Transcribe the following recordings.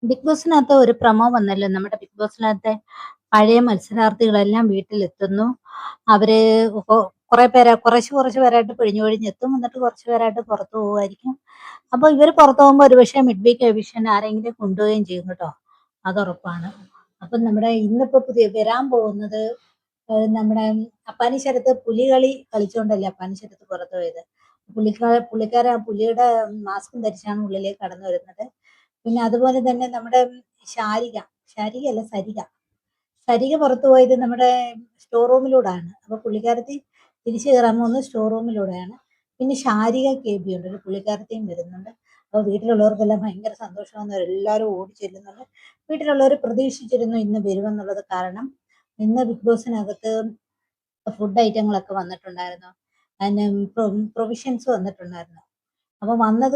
Big ബോസിനകത്ത് ഒരു promo വന്നല്ലോ. നമ്മുടെ ബിഗ് ബോസിനകത്തെ പഴയ മത്സരാർത്ഥികളെല്ലാം വീട്ടിലെത്തുന്നു. അവര് കൊ കുറേ പേര് കുറച്ച് പേരായിട്ട് പിഴിഞ്ഞെത്തും. എന്നിട്ട് കുറച്ച് പേരായിട്ട് പുറത്ത് പോവുമായിരിക്കും. അപ്പൊ ഇവര് പുറത്ത് പോകുമ്പോ ഒരുപക്ഷെ മിഡ് വീക്ക് എവിക്ഷൻ ആരെങ്കിലും കൊണ്ടുപോവുകയും ചെയ്യും കേട്ടോ. അതുറപ്പാണ്. അപ്പം നമ്മുടെ ഇന്നിപ്പോ പുതിയ വരാൻ പോകുന്നത് നമ്മുടെ അപ്പാനി പുലികളി കളിച്ചോണ്ടല്ലേ അപ്പാനി പുറത്ത് പോയത്. പുള്ളിക്കാരൻ ആ പുലിയുടെ മാസ്കും ധരിച്ചാണ് ഉള്ളിലേക്ക് കടന്നു വരുന്നത്. പിന്നെ അതുപോലെ തന്നെ നമ്മുടെ ശാരിക ശാരികയല്ല സരിക സരിക പുറത്തു പോയത് നമ്മുടെ സ്റ്റോർ റൂമിലൂടെയാണ്. അപ്പൊ പുള്ളിക്കാരത്തി തിരിച്ചു കയറാൻ പോകുന്നത് സ്റ്റോർ റൂമിലൂടെയാണ്. പിന്നെ ശാരിക KB ഉണ്ട്, ഒരു പുള്ളിക്കാരത്തിയും വരുന്നുണ്ട്. അപ്പോൾ വീട്ടിലുള്ളവർക്കെല്ലാം ഭയങ്കര സന്തോഷമാണ്, എല്ലാവരും ഓടി ചെല്ലുന്നുണ്ട്. വീട്ടിലുള്ളവർ പ്രതീക്ഷിച്ചിരുന്നു ഇന്ന് വരുമെന്നുള്ളത്. കാരണം ഇന്ന് ബിഗ് ബോസിനകത്ത് ഫുഡ് ഐറ്റങ്ങളൊക്കെ വന്നിട്ടുണ്ടായിരുന്നു. അതിന് പ്രൊവിഷൻസ് വന്നിട്ടുണ്ടായിരുന്നു. അപ്പൊ വന്ന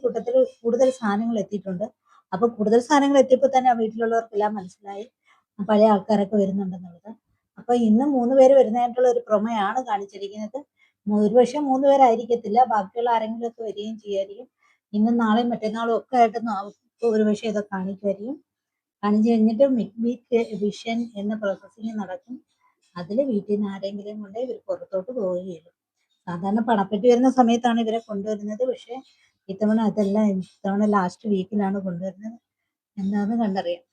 കൂട്ടത്തിൽ കൂടുതൽ സാധനങ്ങൾ എത്തിയിട്ടുണ്ട്. അപ്പൊ കൂടുതൽ സാധനങ്ങൾ എത്തിയപ്പോൾ തന്നെ ആ വീട്ടിലുള്ളവർക്കെല്ലാം മനസ്സിലായി പഴയ ആൾക്കാരൊക്കെ വരുന്നുണ്ടെന്നുള്ളത്. അപ്പൊ ഇന്ന് 3 പേര് വരുന്നതായിട്ടുള്ള ഒരു പ്രൊമോയാണ് കാണിച്ചിരിക്കുന്നത്. ഒരുപക്ഷെ 3 പേരായിരിക്കത്തില്ല, ബാക്കിയുള്ള ആരെങ്കിലും ഒക്കെ വരികയും ചെയ്യുമായിരിക്കും. ഇന്നും നാളെയും മറ്റന്നാളും ഒക്കെ ആയിട്ട് ഒരുപക്ഷെ ഇതൊക്കെ കാണിക്കുമായിരിക്കും. കാണിച്ചു കഴിഞ്ഞിട്ട് മിഡ് വീക്ക് എവിക്ഷൻ എന്ന പ്രോസസ്സിങ് നടക്കും. അതിൽ വീട്ടിൽ നിന്ന് ആരെങ്കിലും കൊണ്ട് ഇവർ പുറത്തോട്ട് പോവുകയുള്ളൂ. സാധാരണ പണപ്പെട്ടി വരുന്ന സമയത്താണ് ഇവരെ കൊണ്ടുവരുന്നത്. പക്ഷെ ഇത്തവണ ലാസ്റ്റ് വീക്കിലാണ് കൊണ്ടുവരുന്നത്. എന്താണെന്ന് കണ്ടറിയാം.